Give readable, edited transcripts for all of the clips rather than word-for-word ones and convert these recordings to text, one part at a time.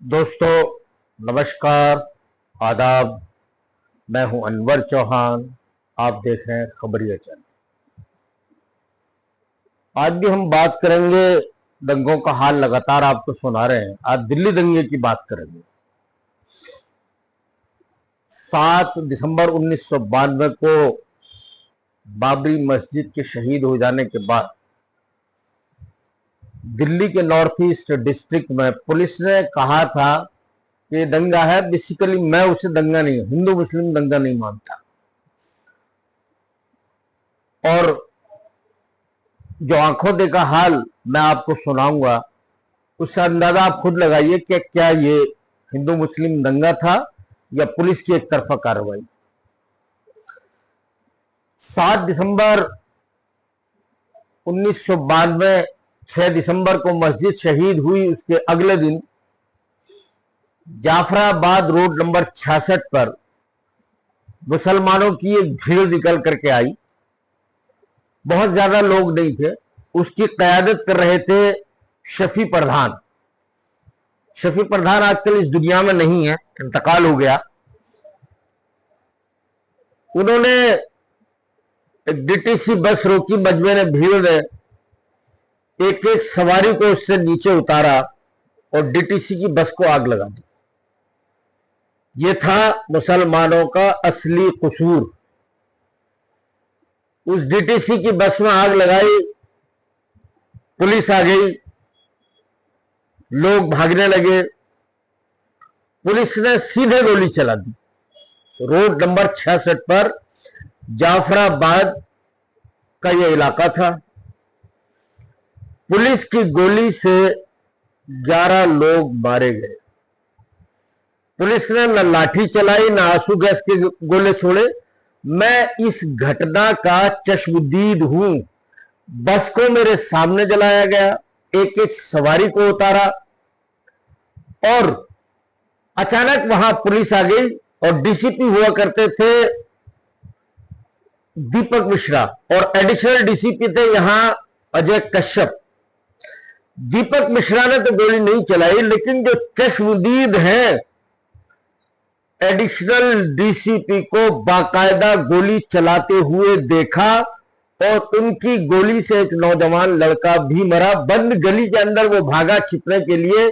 दोस्तों नमस्कार, आदाब। मैं हूं अनवर चौहान। आप देख रहे हैं खबरिया चैनल। आज भी हम बात करेंगे, दंगों का हाल लगातार आपको सुना रहे हैं। आज दिल्ली दंगे की बात करेंगे। 7 दिसंबर 1992 को बाबरी मस्जिद के शहीद हो जाने के बाद दिल्ली के नॉर्थ ईस्ट डिस्ट्रिक्ट में पुलिस ने कहा था कि दंगा है। बेसिकली मैं उसे दंगा नहीं, हिंदू मुस्लिम दंगा नहीं मानता। और जो आंखों देखा हाल मैं आपको सुनाऊंगा, उससे अंदाजा आप खुद लगाइए कि क्या ये हिंदू मुस्लिम दंगा था या पुलिस की एक तरफा कार्रवाई। 7 दिसंबर 1992, 6 दिसंबर को मस्जिद शहीद हुई। उसके अगले दिन जाफराबाद रोड नंबर 66 पर मुसलमानों की एक भीड़ निकल करके आई। बहुत ज्यादा लोग नहीं थे। उसकी कयादत कर रहे थे शफी प्रधान। शफी प्रधान आजकल इस दुनिया में नहीं है, इंतकाल हो गया। उन्होंने एक डीटीसी बस रोकी, मजमे ने भीड़ ने एक एक सवारी को उससे नीचे उतारा और डीटीसी की बस को आग लगा दी। ये था मुसलमानों का असली कसूर। उस डीटीसी की बस में आग लगाई, पुलिस आ गई, लोग भागने लगे। पुलिस ने सीधे गोली चला दी। रोड नंबर 66 पर जाफराबाद का यह इलाका था। पुलिस की गोली से 11 लोग मारे गए। पुलिस ने न लाठी चलाई, न आंसू गैस के गोले छोड़े। मैं इस घटना का चश्मदीद हूं। बस को मेरे सामने जलाया गया, एक एक सवारी को उतारा और अचानक वहां पुलिस आ गई। और डीसीपी हुआ करते थे दीपक मिश्रा और एडिशनल डीसीपी थे यहां अजय कश्यप। दीपक मिश्रा ने तो गोली नहीं चलाई, लेकिन जो चश्मदीद है एडिशनल डीसीपी को बाकायदा गोली चलाते हुए देखा और उनकी गोली से एक नौजवान लड़का भी मरा। बंद गली के अंदर वो भागा छिपने के लिए।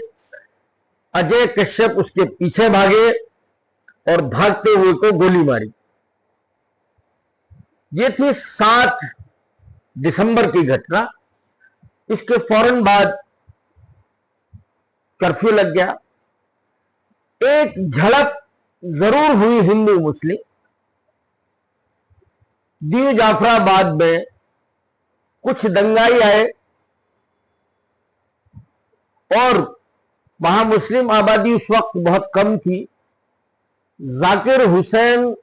अजय कश्यप उसके पीछे भागे और भागते हुए को गोली मारी। ये थी 7 दिसंबर की घटना। इसके फौरन बाद कर्फ्यू लग गया। एक झड़प जरूर हुई हिंदू मुस्लिम। न्यू जाफराबाद में कुछ दंगाई आए और वहां मुस्लिम आबादी उस वक्त बहुत कम थी। जाकिर हुसैन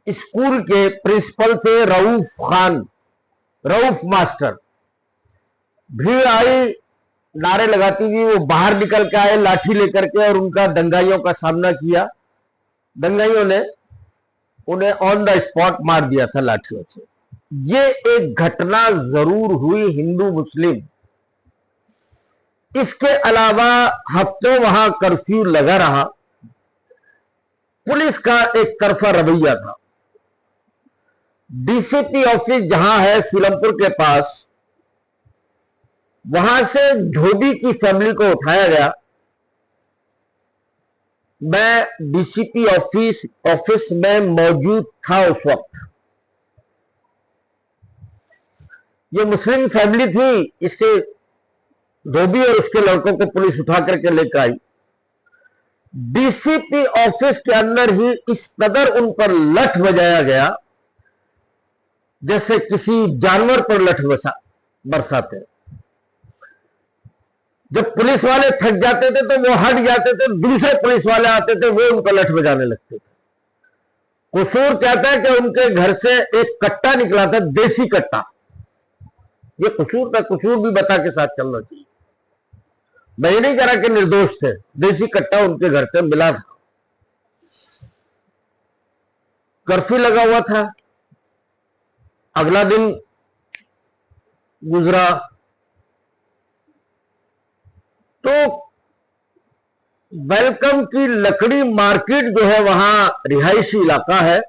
स्कूल के प्रिंसिपल थे, रऊफ खान, रऊफ मास्टर। भीड़ आई, नारे लगाती थी। वो बाहर निकल के आए लाठी लेकर के और उनका दंगाइयों का सामना किया। दंगाइयों ने उन्हें ऑन द स्पॉट मार दिया था लाठियों से। ये एक घटना जरूर हुई हिंदू मुस्लिम। इसके अलावा हफ्तों वहां कर्फ्यू लगा रहा। पुलिस का एक तरफा रवैया था। डीसीपी ऑफिस जहां है सीलमपुर के पास, वहां से धोबी की फैमिली को उठाया गया। मैं डीसीपी ऑफिस में मौजूद था उस वक्त। ये मुस्लिम फैमिली थी। इसके धोबी और उसके लड़कों को पुलिस उठा करके लेकर आई। डीसीपी ऑफिस के अंदर ही इस कदर उन पर लठ बजाया गया जैसे किसी जानवर पर लठ बरसाते। जब पुलिस वाले थक जाते थे तो वो हट जाते थे, दूसरे पुलिस वाले आते थे, वो उनको लठ बजाने लगते थे। कसूर क्या था कि उनके घर से एक कट्टा निकला था, देसी कट्टा। ये कसूर था, कसूर भी बता के साथ चलना चाहिए। मैं ये नहीं कह रहा कि निर्दोष थे, देसी कट्टा उनके घर से मिला था। कर्फ्यू लगा हुआ था। अगला दिन गुजरा तो वेलकम की लकड़ी मार्केट जो है, वहां रिहायशी इलाका है।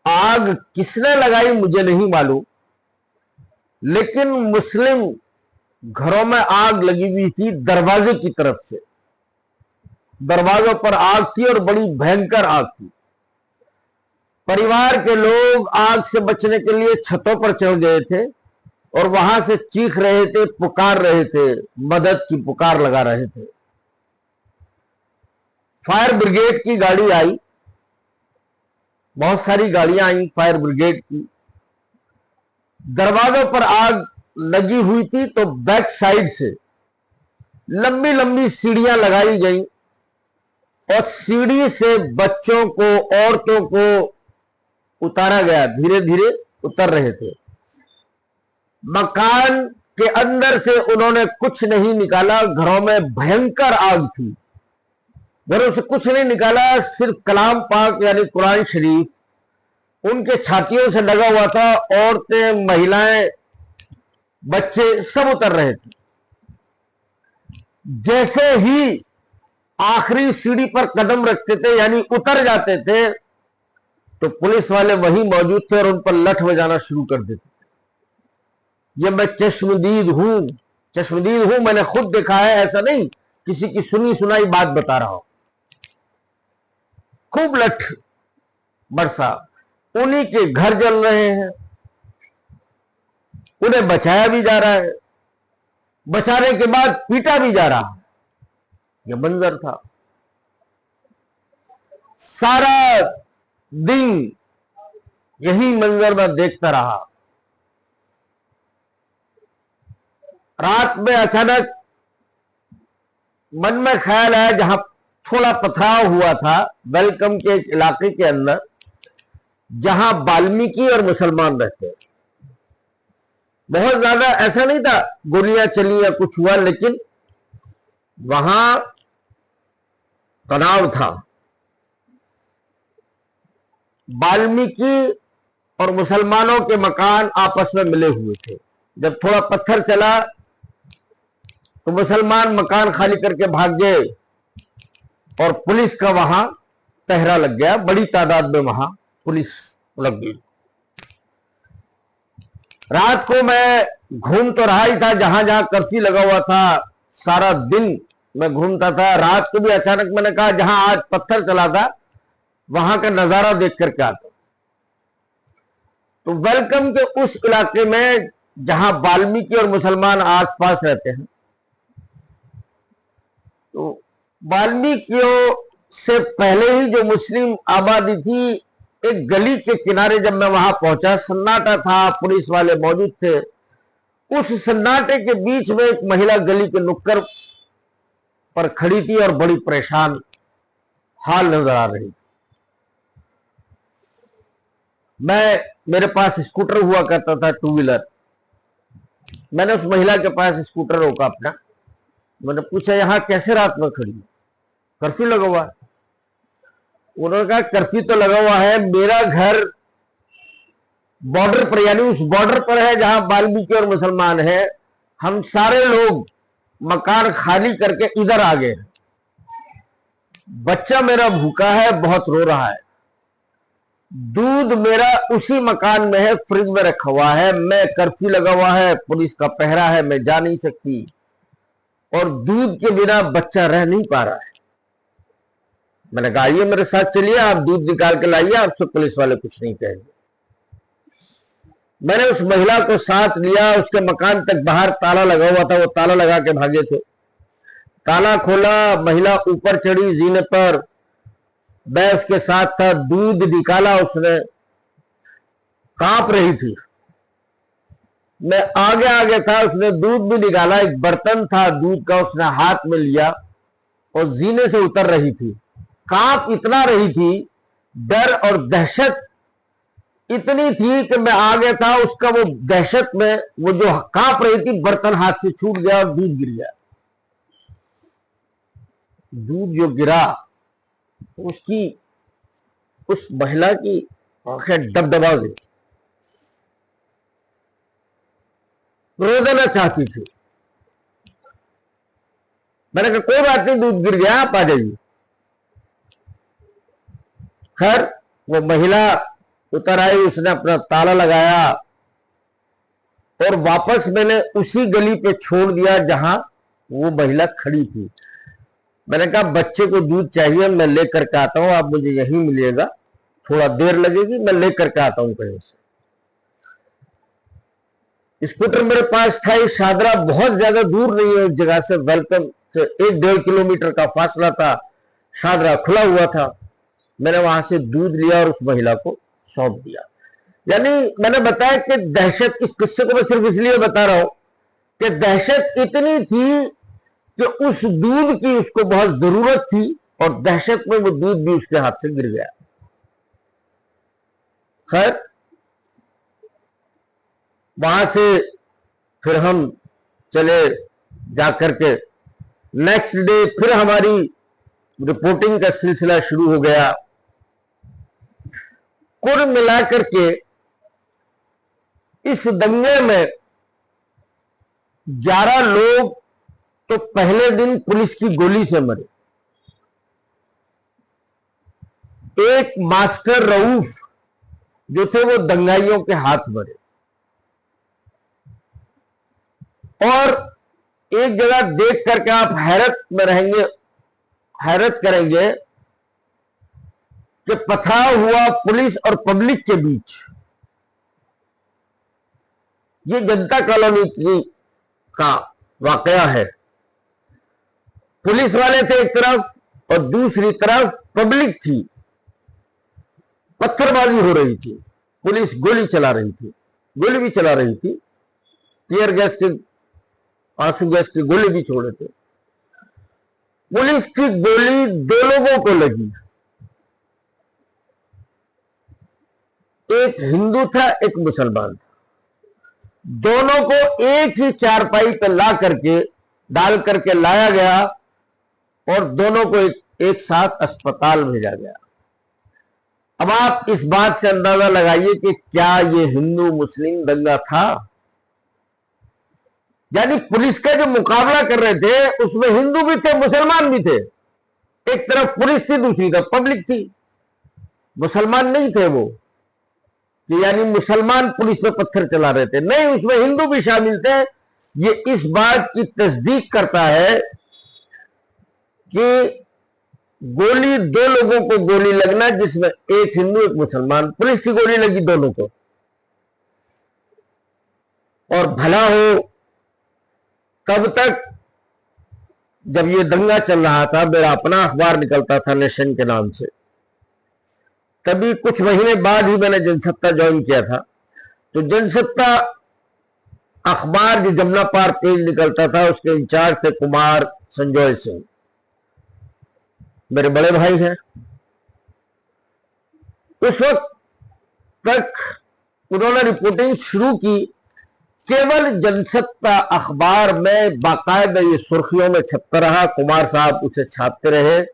आग किसने लगाई मुझे नहीं मालूम, लेकिन मुस्लिम घरों में आग लगी हुई थी दरवाजे की तरफ से। दरवाजों पर आग थी और बड़ी भयंकर आग थी। परिवार के लोग आग से बचने के लिए छतों पर चढ़ गए थे और वहां से चीख रहे थे, पुकार रहे थे, मदद की पुकार लगा रहे थे। फायर ब्रिगेड की गाड़ी आई, बहुत सारी गाड़ियां आई फायर ब्रिगेड की। दरवाजों पर आग लगी हुई थी तो बैक साइड से लंबी लंबी सीढ़ियां लगाई गई और सीढ़ी से बच्चों को, औरतों को उतारा गया। धीरे धीरे उतर रहे थे। मकान के अंदर से उन्होंने कुछ नहीं निकाला। घरों में भयंकर आग थी। घरों से कुछ नहीं निकाला, सिर्फ कलाम पाक यानी कुरान शरीफ उनके छातियों से लगा हुआ था। औरतें, महिलाएं, बच्चे सब उतर रहे थे। जैसे ही आखिरी सीढ़ी पर कदम रखते थे यानी उतर जाते थे, तो पुलिस वाले वहीं मौजूद थे और उन पर लठ बजाना शुरू कर देते थे। ये मैं चश्मदीद हूं, मैंने खुद देखा है, ऐसा नहीं किसी की सुनी सुनाई बात बता रहा हूं। खूब लठ बरसा। उन्हीं के घर जल रहे हैं, उन्हें बचाया भी जा रहा है, बचाने के बाद पीटा भी जा रहा है। यह मंजर था। सारा दिन यही मंजर मैं देखता रहा। रात में अचानक मन में ख्याल आया, जहां थोड़ा पथराव हुआ था वेलकम के इलाके के अंदर, जहां वाल्मीकि और मुसलमान रहते हैं। बहुत ज्यादा ऐसा नहीं था गोलियां चली या कुछ हुआ, लेकिन वहां तनाव था। वाल्मीकि और मुसलमानों के मकान आपस में मिले हुए थे। जब थोड़ा पत्थर चला तो मुसलमान मकान खाली करके भाग गए और पुलिस का वहां पहरा लग गया। बड़ी तादाद में वहां पुलिस लग गई। रात को मैं घूम तो रहा ही था, जहां जहां कर्फ्यू लगा हुआ था सारा दिन मैं घूमता था। रात को भी अचानक मैंने कहा जहां आज पत्थर चला था वहां का नजारा देख करके आता। तो वेलकम के उस इलाके में जहां वाल्मीकि और मुसलमान आसपास रहते हैं, तो वाल्मीकियों से पहले ही जो मुस्लिम आबादी थी, एक गली के किनारे जब मैं वहां पहुंचा, सन्नाटा था, पुलिस वाले मौजूद थे। उस सन्नाटे के बीच में एक महिला गली के नुक्कड़ पर खड़ी थी और बड़ी परेशान हाल नजर आ रही थी। मेरे पास स्कूटर हुआ करता था, टू व्हीलर। मैंने उस महिला के पास स्कूटर रोका अपना। मैंने पूछा यहां कैसे रात में खड़ी, कर्फ्यू लगा हुआ है? उन्होंने कहा कर्फ्यू तो लगा हुआ है, मेरा घर बॉर्डर पर यानी उस बॉर्डर पर है जहां वाल्मीकि और मुसलमान है। हम सारे लोग मकान खाली करके इधर आ गए। बच्चा मेरा भूखा है, बहुत रो रहा है। दूध मेरा उसी मकान में है, फ्रिज में रखा हुआ है। मैं कर्फ्यू लगा हुआ है, पुलिस का पहरा है, मैं जा नहीं सकती और दूध के बिना बच्चा रह नहीं पा रहा है। मैंने कहा आइए मेरे साथ चलिए, आप दूध निकाल के लाइए, आपसे पुलिस वाले कुछ नहीं कहेंगे। मैंने उस महिला को साथ लिया। उसके मकान तक बाहर ताला लगा हुआ था, वो ताला लगा के भागे थे। ताला खोला, महिला ऊपर चढ़ी जीने पर, मैं उसके साथ था। दूध निकाला उसने, कांप रही थी। मैं आगे आगे था, उसने दूध भी निकाला। एक बर्तन था दूध का, उसने हाथ में लिया और जीने से उतर रही थी। कांप इतना रही थी, डर और दहशत इतनी थी कि मैं आगे था, उसका वो दहशत में वो जो कांप रही थी, बर्तन हाथ से छूट गया और दूध गिर गया। दूध जो गिरा, उसकी उस महिला की आंखें डबडबा गई। रो देना चाहती थी। मैंने कहा कोई बात नहीं, दूध गिर गया, आप आ जाइए। खैर वो महिला उतर आई, उसने अपना ताला लगाया और वापस मैंने उसी गली पे छोड़ दिया जहां वो महिला खड़ी थी। मैंने कहा बच्चे को दूध चाहिए, मैं लेकर के आता हूं, आप मुझे यहीं मिलिएगा, थोड़ा देर लगेगी, मैं लेकर के आता हूं कहीं से। स्कूटर मेरे पास था, शादरा बहुत ज्यादा दूर नहीं है उस जगह से, वेलकम से 1-1.5 किलोमीटर का फासला था, शादरा खुला हुआ था। मैंने वहां से दूध लिया और उस महिला को सौंप दिया। यानी मैंने बताया कि दहशत, इस किस्से को मैं सिर्फ इसलिए बता रहा हूं कि दहशत इतनी थी कि उस दूध की उसको बहुत जरूरत थी और दहशत में वो दूध भी उसके हाथ से गिर गया। खैर वहां से फिर हम चले, जाकर के नेक्स्ट डे फिर हमारी रिपोर्टिंग का सिलसिला शुरू हो गया। कुल मिलाकर के इस दंगे में 11 लोग तो पहले दिन पुलिस की गोली से मरे। एक मास्टर रऊफ जो थे वो दंगाइयों के हाथ मरे। और एक जगह देख करके आप हैरत में रहेंगे, हैरत करेंगे कि पथराव हुआ पुलिस और पब्लिक के बीच। ये जनता कॉलोनी का वाकया है। पुलिस वाले थे एक तरफ और दूसरी तरफ पब्लिक थी। पत्थरबाजी हो रही थी, पुलिस गोली चला रही थी, गोली भी चला रही थी, टीयर गैस के, आंसू गैस की गोली भी छोड़े थे। पुलिस की गोली 2 लोगों को लगी, एक हिंदू था एक मुसलमान था। दोनों को एक ही चारपाई पर ला करके डाल करके लाया गया और दोनों को एक साथ अस्पताल भेजा गया। अब आप इस बात से अंदाजा लगाइए कि क्या ये हिंदू मुस्लिम दंगा था। यानी पुलिस का जो मुकाबला कर रहे थे उसमें हिंदू भी थे मुसलमान भी थे। एक तरफ पुलिस थी, दूसरी तरफ पब्लिक थी। मुसलमान नहीं थे वो कि यानी मुसलमान पुलिस पे पत्थर चला रहे थे, नहीं, उसमें हिंदू भी शामिल थे। ये इस बात की तस्दीक करता है कि गोली 2 लोगों को गोली लगना, जिसमें एक हिंदू एक मुसलमान, पुलिस की गोली लगी दोनों को। और भला हो कब तक, जब ये दंगा चल रहा था, मेरा अपना अखबार निकलता था नेशन के नाम से, तभी कुछ महीने बाद ही मैंने जनसत्ता ज्वाइन किया था। तो जनसत्ता अखबार जो जमुना पार पेज निकलता था उसके इंचार्ज थे कुमार संजय सिंह, मेरे बड़े भाई हैं। उस वक्त तक उन्होंने रिपोर्टिंग शुरू की, केवल जनसत्ता अखबार में बाकायदा ये सुर्खियों में छपता रहा, कुमार साहब उसे छापते रहे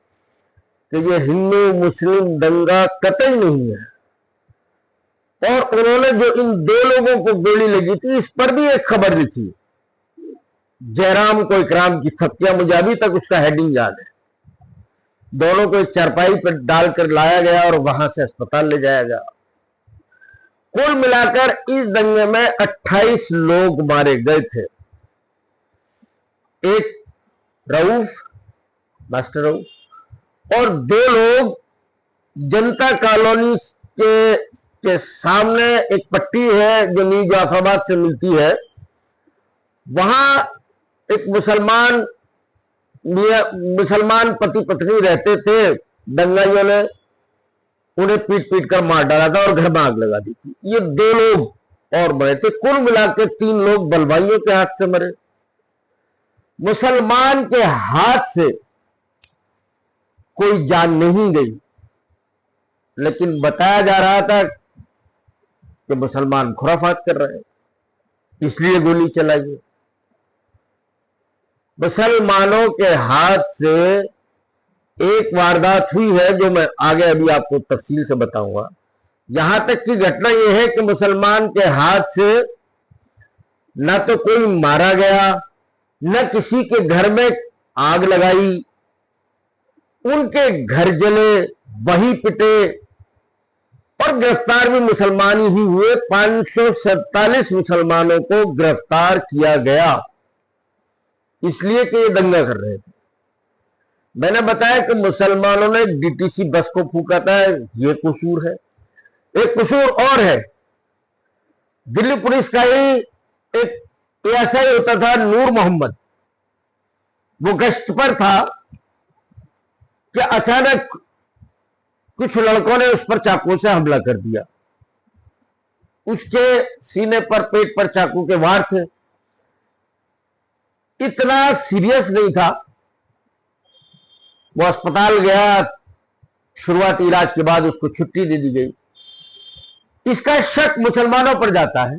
कि ये हिंदू मुस्लिम दंगा कतई नहीं है। और उन्होंने जो इन 2 लोगों को गोली लगी थी इस पर भी एक खबर लिखी, जयराम को इकराम की थप्पियां, मुझे अभी तक उसका हेडिंग याद है। दोनों को एक चारपाई पर डालकर लाया गया और वहां से अस्पताल ले जाया गया। कुल मिलाकर इस दंगे में 28 लोग मारे गए थे। एक रऊफ, मास्टर रऊफ, और 2 लोग जनता कॉलोनी के सामने एक पट्टी है जो न्यू जाफराबाद से मिलती है, वहां एक मुसलमान पति पत्नी रहते थे। दंगाइयों ने उन्हें पीट पीट कर मार डाला था और घर में आग लगा दी थी। ये 2 लोग और मरे थे। कुल मिलाकर 3 लोग बलवाइयों के हाथ से मरे। मुसलमान के हाथ से कोई जान नहीं गई, लेकिन बताया जा रहा था कि मुसलमान खुराफात कर रहे हैं, इसलिए गोली चलाई। मुसलमानों के हाथ से एक वारदात हुई है जो मैं आगे अभी आपको तफसील से बताऊंगा। यहां तक की घटना यह है कि मुसलमान के हाथ से न तो कोई मारा गया, न किसी के घर में आग लगाई, उनके घर जले, वही पिटे और गिरफ्तार भी मुसलमान ही हुए। 547 मुसलमानों को गिरफ्तार किया गया, इसलिए कि ये दंगा कर रहे थे। मैंने बताया कि मुसलमानों ने डीटीसी बस को फूका था, ये कसूर है। एक कसूर और है, दिल्ली पुलिस का ही एक एएसआई होता था नूर मोहम्मद, वो गश्त पर था कि अचानक कुछ लड़कों ने उस पर चाकू से हमला कर दिया। उसके सीने पर, पेट पर चाकू के वार थे। इतना सीरियस नहीं था, वो अस्पताल गया, शुरुआती इलाज के बाद उसको छुट्टी दे दी गई। इसका शक मुसलमानों पर जाता है,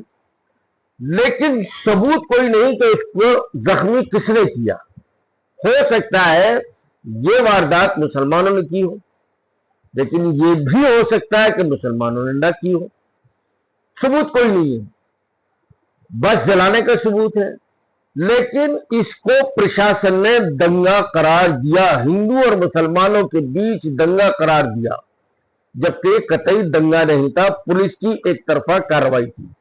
लेकिन सबूत कोई नहीं कि इसको जख्मी किसने किया। हो सकता है ये वारदात मुसलमानों ने की हो, लेकिन ये भी हो सकता है कि मुसलमानों ने ना की हो। सबूत कोई नहीं है, बस जलाने का सबूत है, लेकिन इसको प्रशासन ने दंगा करार दिया, हिंदू और मुसलमानों के बीच दंगा करार दिया, जबकि कतई दंगा नहीं था, पुलिस की एक तरफा कार्रवाई थी।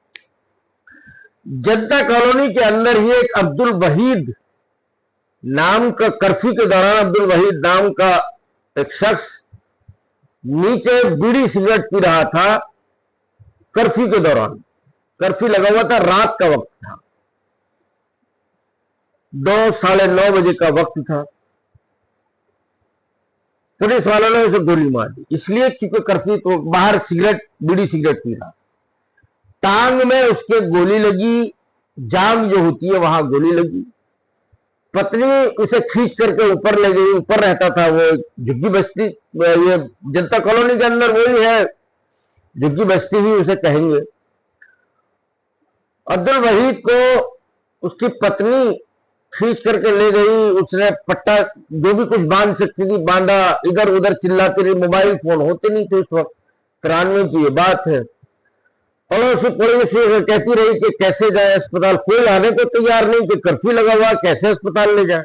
जनता कॉलोनी के अंदर ही एक अब्दुल वहीद नाम का, कर्फ्यू के दौरान अब्दुल वहीद नाम का एक शख्स नीचे बीड़ी सिगरेट पी रहा था। कर्फ्यू के दौरान, कर्फ्यू लगा हुआ था, रात का वक्त था, 9, साढ़े 9 बजे का वक्त था। पुलिस वालों ने उसे गोली मार दी, इसलिए क्योंकि कर्फ्यू तो बाहर बीड़ी सिगरेट पी रहा। टांग में उसके गोली लगी, जांग जो होती है वहां गोली लगी। पत्नी उसे खींच करके ऊपर ले गई। ऊपर रहता था वो, झुग्गी बस्ती, ये जनता कॉलोनी के अंदर वही है, झुग्गी बस्ती ही उसे कहेंगे। अब्दुल वहीद को उसकी पत्नी खींच करके ले गई। उसने पट्टा जो भी कुछ बांध सकती थी बांधा, इधर उधर चिल्लाती रही। मोबाइल फोन होते नहीं थे उस वक्त, 93 की ये बात है। और उसे पुलिस से कहती रही कि कैसे जाए अस्पताल, कोई आने को तैयार नहीं, कि कर्फ्यू लगा हुआ, कैसे अस्पताल ले जाए।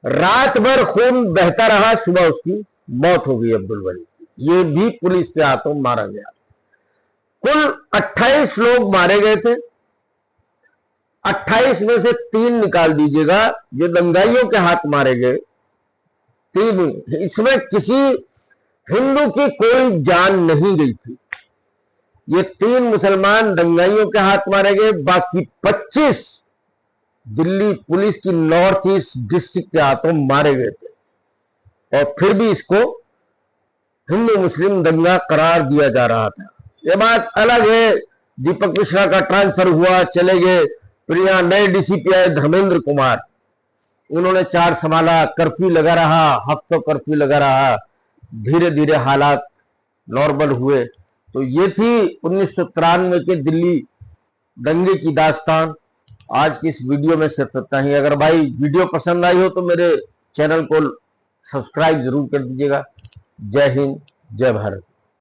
रात भर खून बहता रहा, सुबह उसकी मौत हो गई अब्दुल वहीद की। ये भी पुलिस के हाथों मारा गया। कुल 28 लोग मारे गए थे। 28 में से 3 निकाल दीजिएगा जो दंगाइयों के हाथ मारे गए, 3। इसमें किसी हिंदू की कोई जान नहीं गई थी। ये 3 मुसलमान दंगाइयों के हाथ मारे गए, बाकी 25 दिल्ली पुलिस की नॉर्थ ईस्ट डिस्ट्रिक्ट के हाथों मारे गए थे। और फिर भी इसको हिंदू मुस्लिम दंगा करार दिया जा रहा था। ये बात अलग है, दीपक मिश्रा का ट्रांसफर हुआ, चले गए, फिर यहां नए डीसीपी आए धर्मेंद्र कुमार, उन्होंने 4 संभाला, कर्फ्यू लगा रहा, हफ्तों कर्फ्यू लगा रहा, धीरे धीरे हालात नॉर्मल हुए। तो ये थी 1993 के दिल्ली दंगे की दास्तान। आज की इस वीडियो में सिर्फ इतना ही। अगर भाई वीडियो पसंद आई हो तो मेरे चैनल को सब्सक्राइब जरूर कर दीजिएगा। जय हिंद, जय भारत।